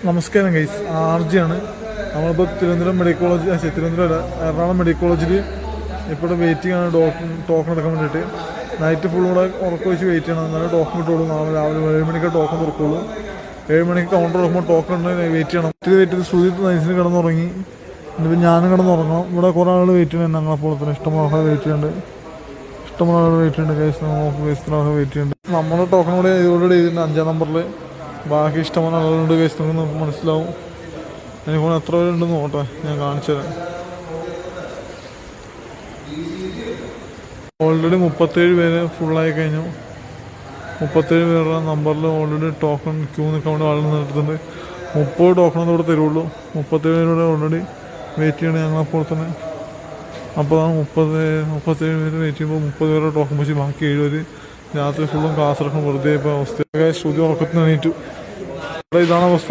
നമസ്കാരം ഗൈസ്, ആർജിയാണ്. നമ്മളിപ്പോൾ Thiruvananthapuram medical college, Thiruvananthapuram Ernakulam medical കോളേജിൽ ഇപ്പോൾ വെയിറ്റിംഗ് ആണ് ടോക്കൺ എടുക്കാൻ വേണ്ടിയിട്ട്. നൈറ്റ് ഫുൾ കൂടെ ഉറക്കം വെച്ച് വെയിറ്റ് ചെയ്യണം, എന്നാലും ടോക്കൺ കിട്ടുള്ളൂ. നാളെ രാവിലെ 7 മണിക്ക് ടോക്കൺ തുറക്കുള്ളൂ. 7 മണിക്ക് കൗണ്ടർ തുറക്കുമ്പോൾ ടോക്കൺ ഉണ്ടെങ്കിൽ വെയിറ്റ് ചെയ്യണം. വെയിറ്റ് ചെയ്ത് ശ്രുതി നൈസിന് കിടന്നുറങ്ങി. ഇന്നിപ്പോൾ ഞാനും കിടന്നുറങ്ങണം. ഇവിടെ കുറേ ആൾ വെയിറ്റ് ചെയ്യണം. ഞങ്ങളെപ്പോലെ തന്നെ ഇഷ്ടംപോലെ ആൾക്കാർ വെയിറ്റ് ചെയ്യുന്നുണ്ട്. ഇഷ്ടംപോലെ ആൾ വെയിറ്റ് ചെയ്യുന്നുണ്ട് ഗൈസ്. ഗൈസിനൊക്കെ വെയിറ്റ് ചെയ്യുന്നുണ്ട്. നമ്മുടെ ടോക്കൺ കൂടെ ഓൾറെഡി ചെയ്തിട്ടുണ്ട് 5-ാം നമ്പറിൽ. ബാക്കി ഇഷ്ടംപോലെ ആളുകളുണ്ട് ഗൈസ്. നമുക്ക് മനസ്സിലാവും. എനിക്ക് എത്ര പേരുണ്ടെന്ന് നോട്ടെ, ഞാൻ കാണിച്ചു തരാം. ഓൾറെഡി 37 പേര് ഫുള്ളായി കഴിഞ്ഞു. 37 പേരുടെ നമ്പറിൽ ഓൾറെഡി ടോക്കൺ ക്യൂ നിൽക്കാൻ വേണ്ടി ആളുകൾ നിർത്തുന്നുണ്ട്. 30 ടോക്കൺ ഇവിടെ തരുള്ളൂ. 37 പേരുടെ ഓൾറെഡി വെയിറ്റ് ചെയ്യണം ഞങ്ങളെപ്പോൾ തന്നെ. അപ്പോൾ 37 പേര് വെയിറ്റ് ചെയ്യുമ്പോൾ 30 പേരുടെ ടോക്കൺ വെച്ച് ബാക്കി 7 പേര് രാത്രി ഫുള്ളും ക്ലാസ് എടുക്കണം. വെറുതെ ഇപ്പോൾ അവസ്ഥ. ശ്രുതി ഉറക്കത്തിന് എണീറ്റു. ഇതാണ് അവസ്ഥ.